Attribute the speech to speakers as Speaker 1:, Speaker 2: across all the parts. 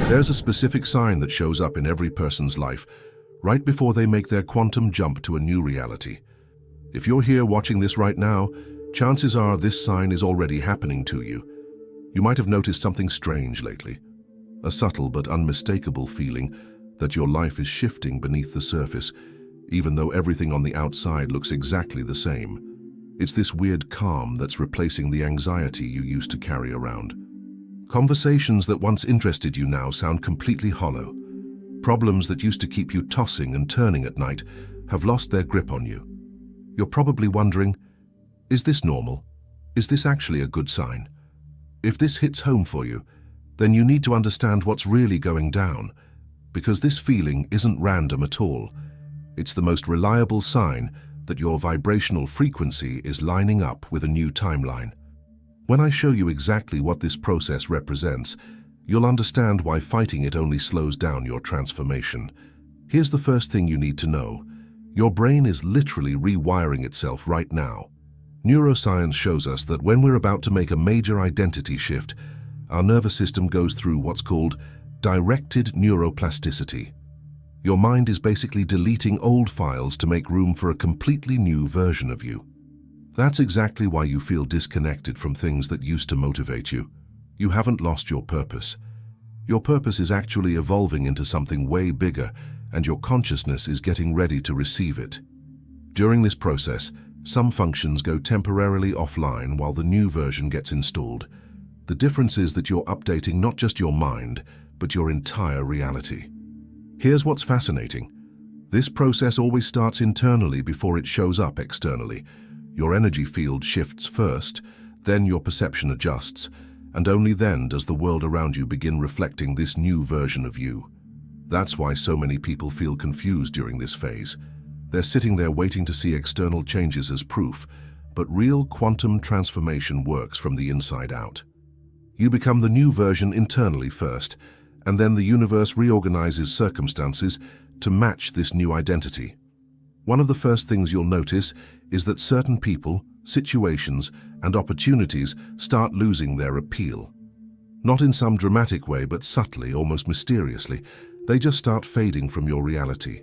Speaker 1: There's a specific sign that shows up in every person's life right before they make their quantum jump to a new reality. If you're here watching this right now, chances are this sign is already happening to you. You might have noticed something strange lately, a subtle but unmistakable feeling that your life is shifting beneath the surface, even though everything on the outside looks exactly the same. It's this weird calm that's replacing the anxiety you used to carry around. Conversations that once interested you now sound completely hollow. Problems that used to keep you tossing and turning at night have lost their grip on you. You're probably wondering, is this normal? Is this actually a good sign? If this hits home for you, then you need to understand what's really going down, because this feeling isn't random at all. It's the most reliable sign that your vibrational frequency is lining up with a new timeline. When I show you exactly what this process represents, you'll understand why fighting it only slows down your transformation. Here's the first thing you need to know. Your brain is literally rewiring itself right now. Neuroscience shows us that when we're about to make a major identity shift, our nervous system goes through what's called directed neuroplasticity. Your mind is basically deleting old files to make room for a completely new version of you. That's exactly why you feel disconnected from things that used to motivate you. You haven't lost your purpose. Your purpose is actually evolving into something way bigger, and your consciousness is getting ready to receive it. During this process, some functions go temporarily offline while the new version gets installed. The difference is that you're updating not just your mind, but your entire reality. Here's what's fascinating. This process always starts internally before it shows up externally. Your energy field shifts first, then your perception adjusts, and only then does the world around you begin reflecting this new version of you. That's why so many people feel confused during this phase. They're sitting there waiting to see external changes as proof, but real quantum transformation works from the inside out. You become the new version internally first, and then the universe reorganizes circumstances to match this new identity. One of the first things you'll notice is that certain people, situations, and opportunities start losing their appeal. Not in some dramatic way, but subtly, almost mysteriously, they just start fading from your reality.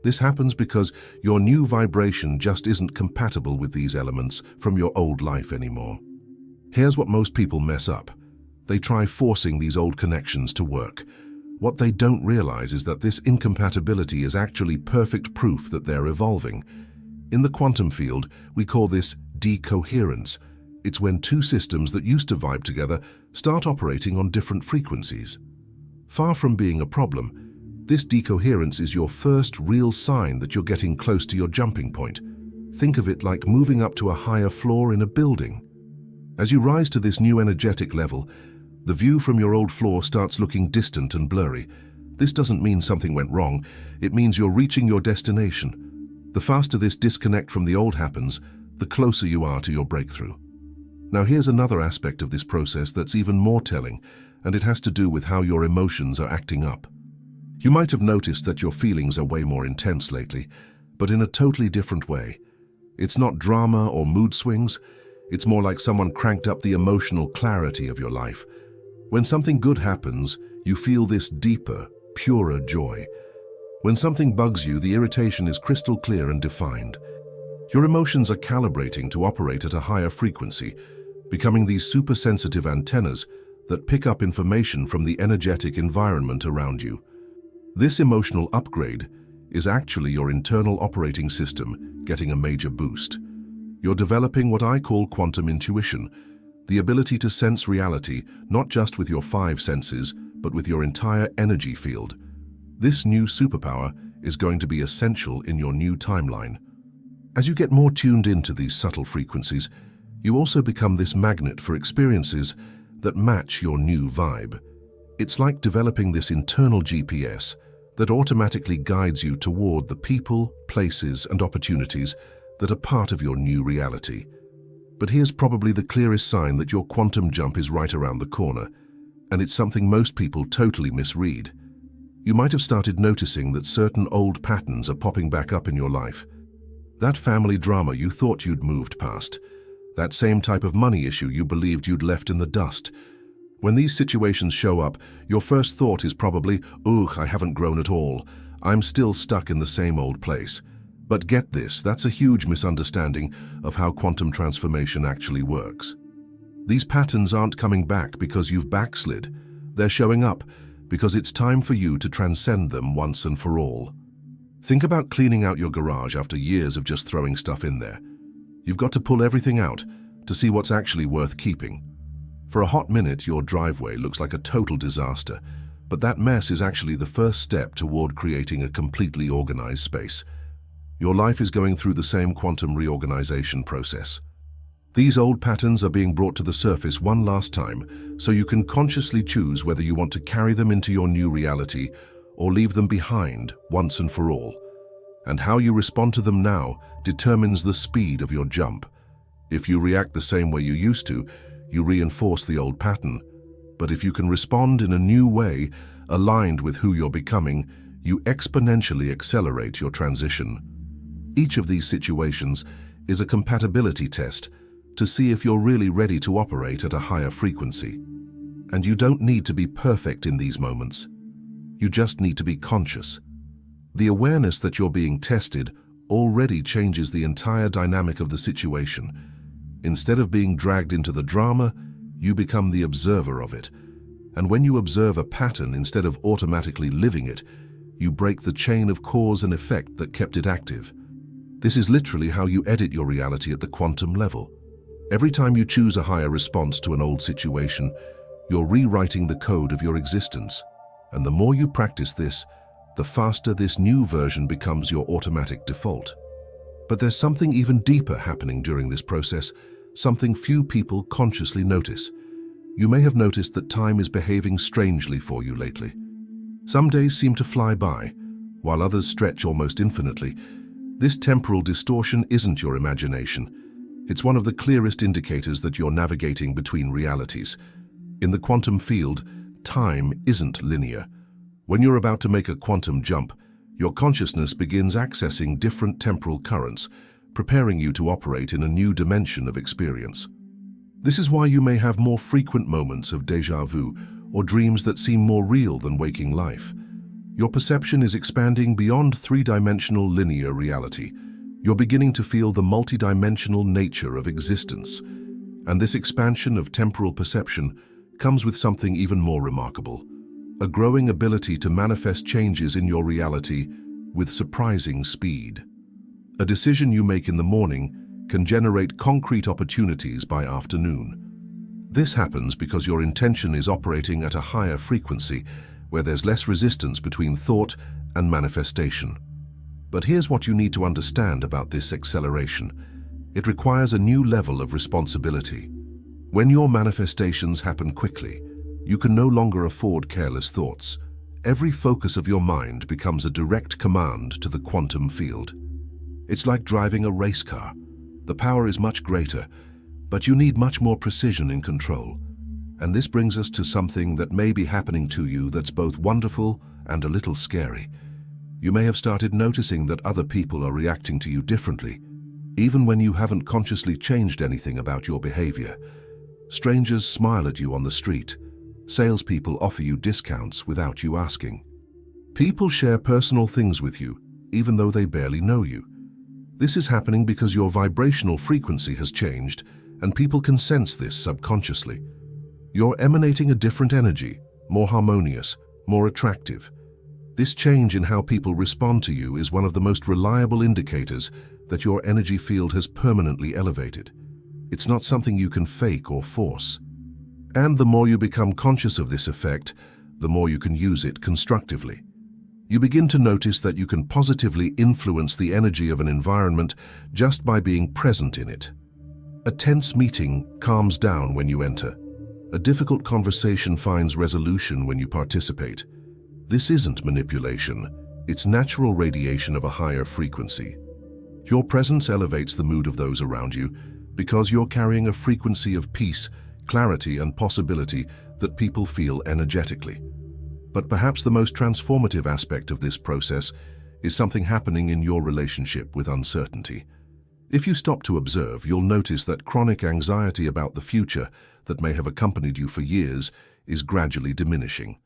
Speaker 1: This happens because your new vibration just isn't compatible with these elements from your old life anymore. Here's what most people mess up. They try forcing these old connections to work. What they don't realize is that this incompatibility is actually perfect proof that they're evolving. In the quantum field, we call this decoherence. It's when two systems that used to vibe together start operating on different frequencies. Far from being a problem, this decoherence is your first real sign that you're getting close to your jumping point. Think of it like moving up to a higher floor in a building. As you rise to this new energetic level, the view from your old floor starts looking distant and blurry. This doesn't mean something went wrong, it means you're reaching your destination. The faster this disconnect from the old happens, the closer you are to your breakthrough. Now here's another aspect of this process that's even more telling, and it has to do with how your emotions are acting up. You might have noticed that your feelings are way more intense lately, but in a totally different way. It's not drama or mood swings, it's more like someone cranked up the emotional clarity of your life. When something good happens, you feel this deeper, purer joy. When something bugs you, the irritation is crystal clear and defined. Your emotions are calibrating to operate at a higher frequency, becoming these super-sensitive antennas that pick up information from the energetic environment around you. This emotional upgrade is actually your internal operating system getting a major boost. You're developing what I call quantum intuition, the ability to sense reality not just with your 5 senses, but with your entire energy field. This new superpower is going to be essential in your new timeline. As you get more tuned into these subtle frequencies, you also become this magnet for experiences that match your new vibe. It's like developing this internal GPS that automatically guides you toward the people, places, and opportunities that are part of your new reality. But here's probably the clearest sign that your quantum jump is right around the corner, and it's something most people totally misread. You might have started noticing that certain old patterns are popping back up in your life. That family drama you thought you'd moved past, that same type of money issue you believed you'd left in the dust. When these situations show up, your first thought is probably, "Ugh, I haven't grown at all. I'm still stuck in the same old place." But get this, that's a huge misunderstanding of how quantum transformation actually works. These patterns aren't coming back because you've backslid. They're showing up because it's time for you to transcend them once and for all. Think about cleaning out your garage after years of just throwing stuff in there. You've got to pull everything out to see what's actually worth keeping. For a hot minute, your driveway looks like a total disaster, but that mess is actually the first step toward creating a completely organized space. Your life is going through the same quantum reorganization process. These old patterns are being brought to the surface one last time, so you can consciously choose whether you want to carry them into your new reality or leave them behind once and for all. And how you respond to them now determines the speed of your jump. If you react the same way you used to, you reinforce the old pattern. But if you can respond in a new way, aligned with who you're becoming, you exponentially accelerate your transition. Each of these situations is a compatibility test to see if you're really ready to operate at a higher frequency. And you don't need to be perfect in these moments. You just need to be conscious. The awareness that you're being tested already changes the entire dynamic of the situation. Instead of being dragged into the drama, you become the observer of it. And when you observe a pattern instead of automatically living it, you break the chain of cause and effect that kept it active. This is literally how you edit your reality at the quantum level. Every time you choose a higher response to an old situation, you're rewriting the code of your existence. And the more you practice this, the faster this new version becomes your automatic default. But there's something even deeper happening during this process, something few people consciously notice. You may have noticed that time is behaving strangely for you lately. Some days seem to fly by, while others stretch almost infinitely. This temporal distortion isn't your imagination. It's one of the clearest indicators that you're navigating between realities. In the quantum field, time isn't linear. When you're about to make a quantum jump, your consciousness begins accessing different temporal currents, preparing you to operate in a new dimension of experience. This is why you may have more frequent moments of déjà vu or dreams that seem more real than waking life. Your perception is expanding beyond three-dimensional linear reality. You're beginning to feel the multidimensional nature of existence. And this expansion of temporal perception comes with something even more remarkable: a growing ability to manifest changes in your reality with surprising speed. A decision you make in the morning can generate concrete opportunities by afternoon. This happens because your intention is operating at a higher frequency, where there's less resistance between thought and manifestation. But here's what you need to understand about this acceleration. It requires a new level of responsibility. When your manifestations happen quickly, you can no longer afford careless thoughts. Every focus of your mind becomes a direct command to the quantum field. It's like driving a race car. The power is much greater, but you need much more precision in control. And this brings us to something that may be happening to you that's both wonderful and a little scary. You may have started noticing that other people are reacting to you differently, even when you haven't consciously changed anything about your behavior. Strangers smile at you on the street. Salespeople offer you discounts without you asking. People share personal things with you, even though they barely know you. This is happening because your vibrational frequency has changed, and people can sense this subconsciously. You're emanating a different energy, more harmonious, more attractive. This change in how people respond to you is one of the most reliable indicators that your energy field has permanently elevated. It's not something you can fake or force. And the more you become conscious of this effect, the more you can use it constructively. You begin to notice that you can positively influence the energy of an environment just by being present in it. A tense meeting calms down when you enter. A difficult conversation finds resolution when you participate. This isn't manipulation, it's natural radiation of a higher frequency. Your presence elevates the mood of those around you because you're carrying a frequency of peace, clarity, and possibility that people feel energetically. But perhaps the most transformative aspect of this process is something happening in your relationship with uncertainty. If you stop to observe, you'll notice that chronic anxiety about the future, that may have accompanied you for years is gradually diminishing.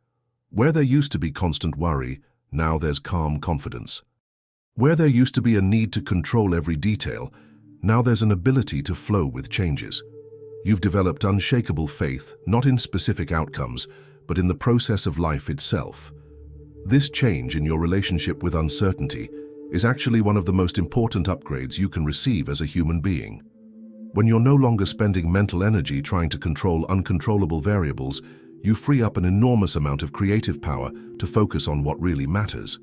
Speaker 1: Where there used to be constant worry, now there's calm confidence. Where there used to be a need to control every detail, now there's an ability to flow with changes. You've developed unshakable faith, not in specific outcomes, but in the process of life itself. This change in your relationship with uncertainty is actually one of the most important upgrades you can receive as a human being. When you're no longer spending mental energy trying to control uncontrollable variables, you free up an enormous amount of creative power to focus on what really matters.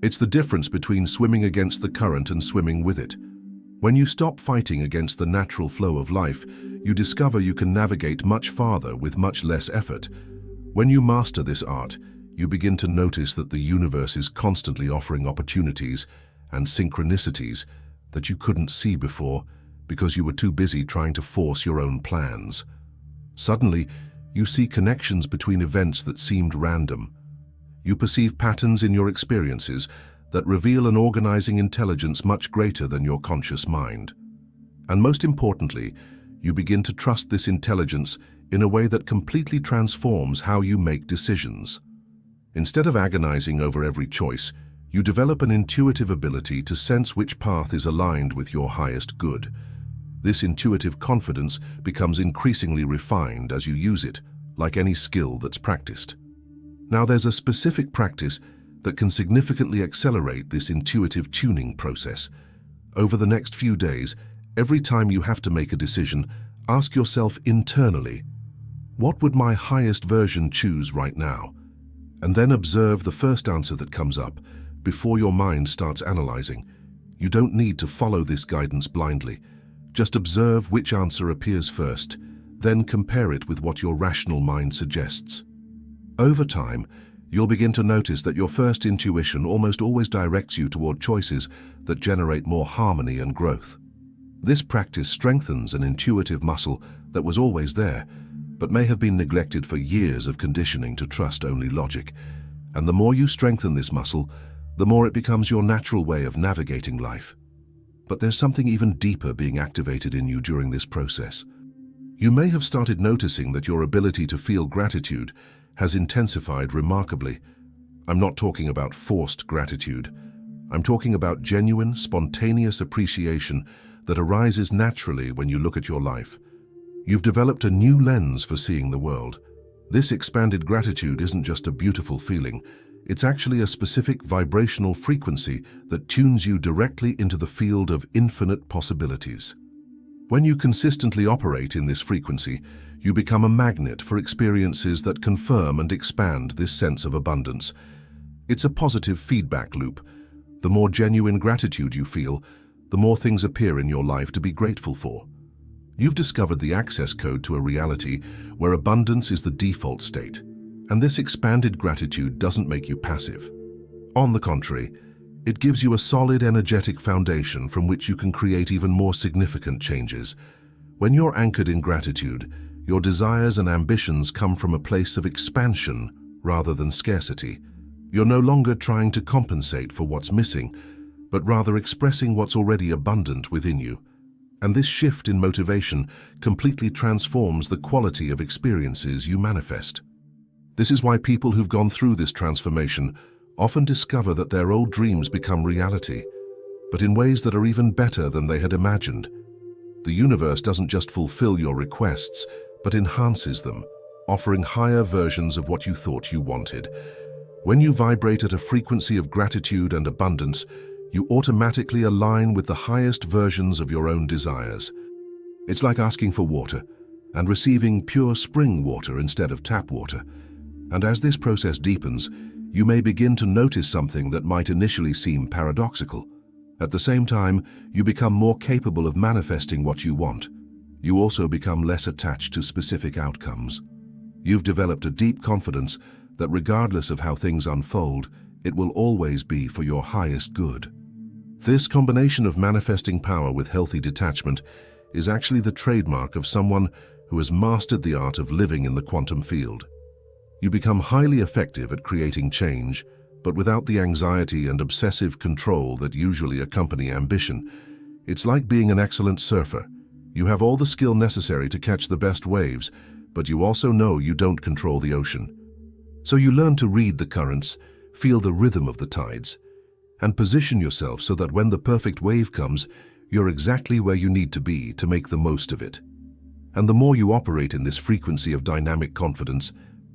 Speaker 1: It's the difference between swimming against the current and swimming with it. When you stop fighting against the natural flow of life, you discover you can navigate much farther with much less effort. When you master this art, you begin to notice that the universe is constantly offering opportunities and synchronicities that you couldn't see before because you were too busy trying to force your own plans. Suddenly, you see connections between events that seemed random. You perceive patterns in your experiences that reveal an organizing intelligence much greater than your conscious mind. And most importantly, you begin to trust this intelligence in a way that completely transforms how you make decisions. Instead of agonizing over every choice, you develop an intuitive ability to sense which path is aligned with your highest good. This intuitive confidence becomes increasingly refined as you use it, like any skill that's practiced. Now there's a specific practice that can significantly accelerate this intuitive tuning process. Over the next few days, every time you have to make a decision, ask yourself internally, what would my highest version choose right now? And then observe the first answer that comes up before your mind starts analyzing. You don't need to follow this guidance blindly. Just observe which answer appears first, then compare it with what your rational mind suggests. Over time, you'll begin to notice that your first intuition almost always directs you toward choices that generate more harmony and growth. This practice strengthens an intuitive muscle that was always there, but may have been neglected for years of conditioning to trust only logic. And the more you strengthen this muscle, the more it becomes your natural way of navigating life. But there's something even deeper being activated in you during this process. You may have started noticing that your ability to feel gratitude has intensified remarkably. I'm not talking about forced gratitude. I'm talking about genuine, spontaneous appreciation that arises naturally when you look at your life. You've developed a new lens for seeing the world. This expanded gratitude isn't just a beautiful feeling, it's actually a specific vibrational frequency that tunes you directly into the field of infinite possibilities. When you consistently operate in this frequency, you become a magnet for experiences that confirm and expand this sense of abundance. It's a positive feedback loop. The more genuine gratitude you feel, the more things appear in your life to be grateful for. You've discovered the access code to a reality where abundance is the default state, and this expanded gratitude doesn't make you passive. On the contrary, it gives you a solid, energetic foundation from which you can create even more significant changes. When you're anchored in gratitude, your desires and ambitions come from a place of expansion rather than scarcity. You're no longer trying to compensate for what's missing, but rather expressing what's already abundant within you. And this shift in motivation completely transforms the quality of experiences you manifest. This is why people who've gone through this transformation often discover that their old dreams become reality, but in ways that are even better than they had imagined. The universe doesn't just fulfill your requests, but enhances them, offering higher versions of what you thought you wanted. When you vibrate at a frequency of gratitude and abundance, you automatically align with the highest versions of your own desires. It's like asking for water and receiving pure spring water instead of tap water. And as this process deepens, you may begin to notice something that might initially seem paradoxical. At the same time, you become more capable of manifesting what you want. You also become less attached to specific outcomes. You've developed a deep confidence that regardless of how things unfold, it will always be for your highest good. This combination of manifesting power with healthy detachment is actually the trademark of someone who has mastered the art of living in the quantum field. You become highly effective at creating change, but without the anxiety and obsessive control that usually accompany ambition. It's like being an excellent surfer. You have all the skill necessary to catch the best waves, but you also know you don't control the ocean. So you learn to read the currents, feel the rhythm of the tides, and position yourself so that when the perfect wave comes, you're exactly where you need to be to make the most of it. And the more you operate in this frequency of dynamic confidence,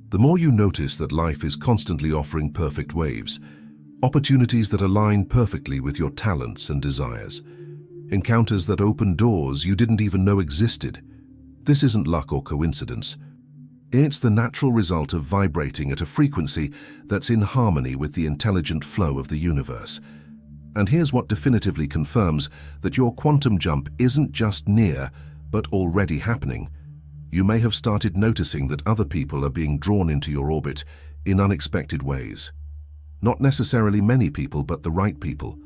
Speaker 1: the more you notice that life is constantly offering perfect waves, opportunities that align perfectly with your talents and desires, encounters that open doors you didn't even know existed. This isn't luck or coincidence. It's the natural result of vibrating at a frequency that's in harmony with the intelligent flow of the universe. And here's what definitively confirms that your quantum jump isn't just near, but already happening. You may have started noticing that other people are being drawn into your orbit in unexpected ways. Not necessarily many people, but the right people.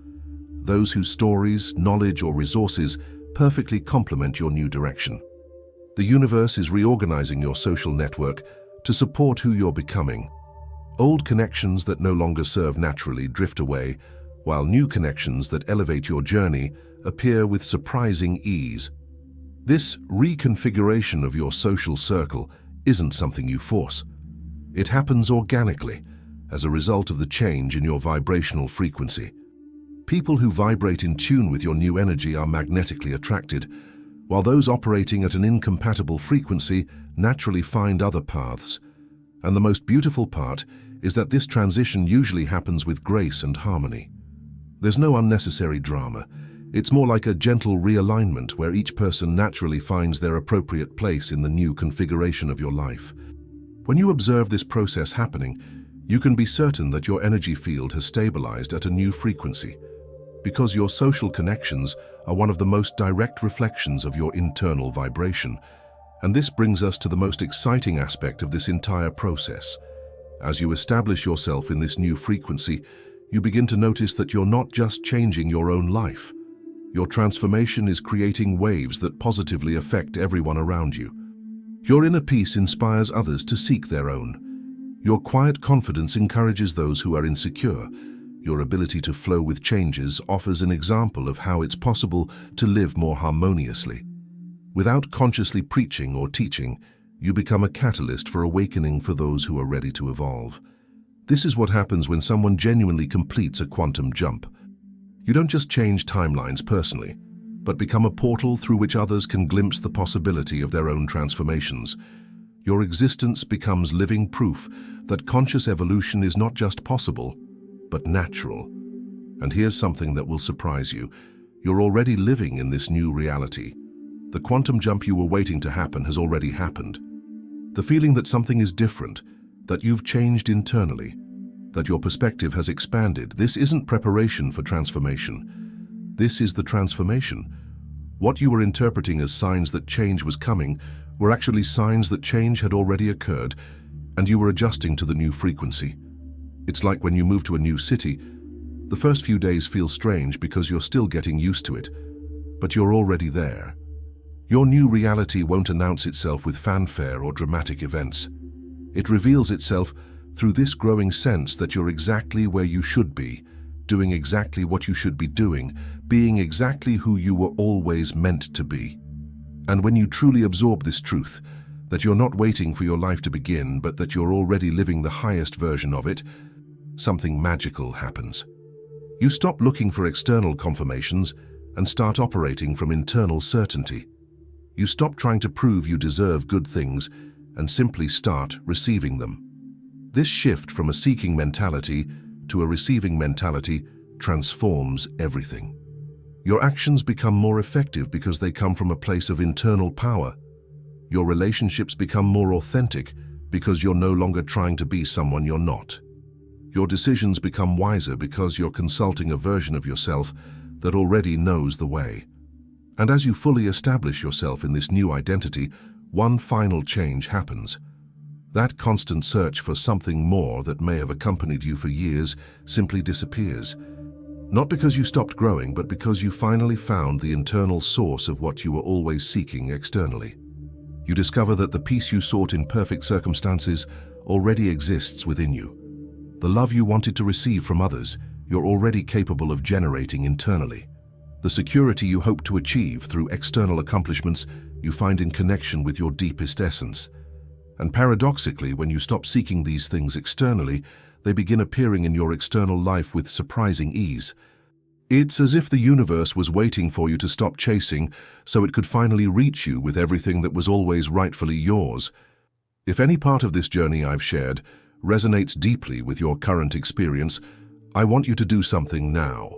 Speaker 1: Those whose stories, knowledge, or resources perfectly complement your new direction. The universe is reorganizing your social network to support who you're becoming. Old connections that no longer serve naturally drift away, while new connections that elevate your journey appear with surprising ease. This reconfiguration of your social circle isn't something you force. It happens organically as a result of the change in your vibrational frequency. People who vibrate in tune with your new energy are magnetically attracted, while those operating at an incompatible frequency naturally find other paths. And the most beautiful part is that this transition usually happens with grace and harmony. There's no unnecessary drama. It's more like a gentle realignment where each person naturally finds their appropriate place in the new configuration of your life. When you observe this process happening, you can be certain that your energy field has stabilized at a new frequency, because your social connections are one of the most direct reflections of your internal vibration. And this brings us to the most exciting aspect of this entire process. As you establish yourself in this new frequency, you begin to notice that you're not just changing your own life. Your transformation is creating waves that positively affect everyone around you. Your inner peace inspires others to seek their own. Your quiet confidence encourages those who are insecure. Your ability to flow with changes offers an example of how it's possible to live more harmoniously. Without consciously preaching or teaching, you become a catalyst for awakening for those who are ready to evolve. This is what happens when someone genuinely completes a quantum jump. You don't just change timelines personally, but become a portal through which others can glimpse the possibility of their own transformations. Your existence becomes living proof that conscious evolution is not just possible, but natural. And here's something that will surprise you. You're already living in this new reality. The quantum jump you were waiting to happen has already happened. The feeling that something is different, that you've changed internally, that your perspective has expanded, this isn't preparation for transformation. This is the transformation. What you were interpreting as signs that change was coming were actually signs that change had already occurred, and you were adjusting to the new frequency. It's like when you move to a new city. The first few days feel strange because you're still getting used to it, but you're already there. Your new reality won't announce itself with fanfare or dramatic events. It reveals itself through this growing sense that you're exactly where you should be, doing exactly what you should be doing, being exactly who you were always meant to be. And when you truly absorb this truth, that you're not waiting for your life to begin, but that you're already living the highest version of it, something magical happens. You stop looking for external confirmations and start operating from internal certainty. You stop trying to prove you deserve good things and simply start receiving them. This shift from a seeking mentality to a receiving mentality transforms everything. Your actions become more effective because they come from a place of internal power. Your relationships become more authentic because you're no longer trying to be someone you're not. Your decisions become wiser because you're consulting a version of yourself that already knows the way. And as you fully establish yourself in this new identity, one final change happens. That constant search for something more that may have accompanied you for years simply disappears. Not because you stopped growing, but because you finally found the internal source of what you were always seeking externally. You discover that the peace you sought in perfect circumstances already exists within you. The love you wanted to receive from others, you're already capable of generating internally. The security you hope to achieve through external accomplishments you find in connection with your deepest essence. And paradoxically, when you stop seeking these things externally, they begin appearing in your external life with surprising ease. It's as if the universe was waiting for you to stop chasing so it could finally reach you with everything that was always rightfully yours. If any part of this journey I've shared resonates deeply with your current experience, I want you to do something now.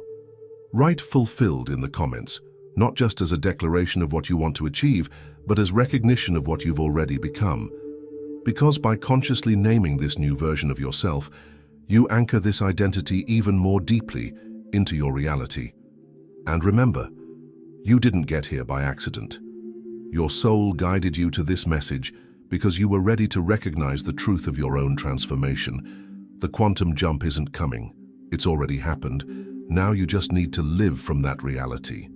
Speaker 1: Write "fulfilled" in the comments, not just as a declaration of what you want to achieve, but as recognition of what you've already become. Because by consciously naming this new version of yourself, you anchor this identity even more deeply into your reality. And remember, you didn't get here by accident. Your soul guided you to this message because you were ready to recognize the truth of your own transformation. The quantum jump isn't coming. It's already happened. Now you just need to live from that reality.